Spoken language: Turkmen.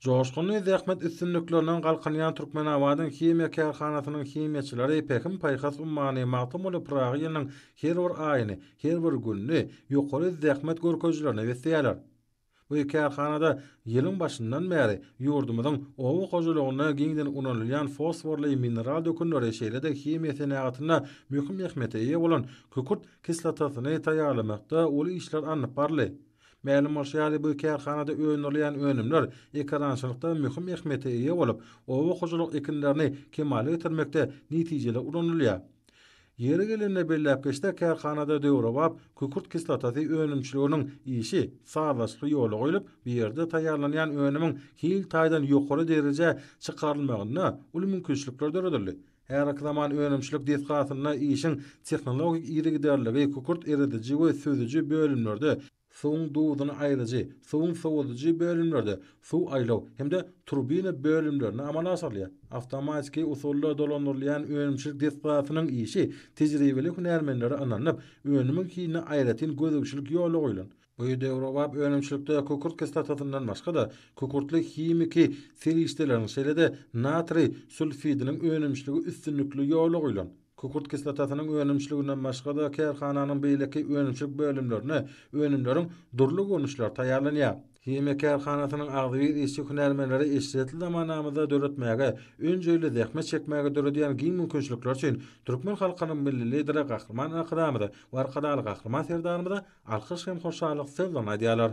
Joşguny zähmet üstünliklerinden galkynýan Türkmenabadyň himiýa kärhanasynyň himiýaçylary Pekim Paýhas ummany magtym bolup Praga ýylynyň her bir aýyny, her bir günni ýokary zähmet görkezlerine wesýärler. Bu kärhanada ýylyň başyndan bäri ýurdumyzyň owa gojalygyna giňden unalýan fosforly mineral dökünleri şeýle-de himiýa senahatyna möhüm ähmiýete ýa bolan kükürt kislatasyny taýýarlamakda uly işler alınıp barly. Ma'lum bolşýary bu kärhanada öňürilýän önümler ekrançylykda möhüm ähmiýete ýa bolup, owa gojalyk ekinlerini kemale getirmekde netijeler ulanylýar. Yeri gelende belläp geçde kärhanada döwrebap kükürt kislotasy önümçiliginiň işi sağlaşly ýola goýulyp, bir ýerde taýýarlanýan önümiň hil taýdan ýokary derejä çykarylmagyna uly mümkinçilikler döredildi. Her zaman önümçilik diýetgatyna işiň tehnologik ýerigderligi kükürt eredici we sözdüji bölümlerde suwun duwudyny aýryjy, suwun sowadyjy bölümlerde suw aýlaw hemde turbina bölümlerini amala asyrlýar. Awtomatik usulla dolandyrylýan önümçilik diýetgatynyň işi tejribeli hünärmenlere anlanyp, önümiň hine aýratyn gözegçilik ýoly goýulan. Bu döwrebap önümçilikde kükürt kislotasyndan başga da kükürtlik himiki serişdeleriň şeýle-de natri sulfidiniň önümçiligi üstünlikli ýoly goýulan. Kükürt kislotasynyň önümçiliginden başga da kärhananyň beýleki önümçilik bölümlerine önümleriň durly görnüşler taýýarlanýar. Hime kärhanasynyň agdyby işçi hünärmenleri eşitli zamanamyzda döretmäge, önjeýle zähmet çekmäge döredýän giň mümkinçilikler üçin türkmen halkynyň milli lideri Gahrman Akramyda we arkadaşly Gahrman Serdarymyza alkyş hem hoşallyk sözlerini aýdýarlar.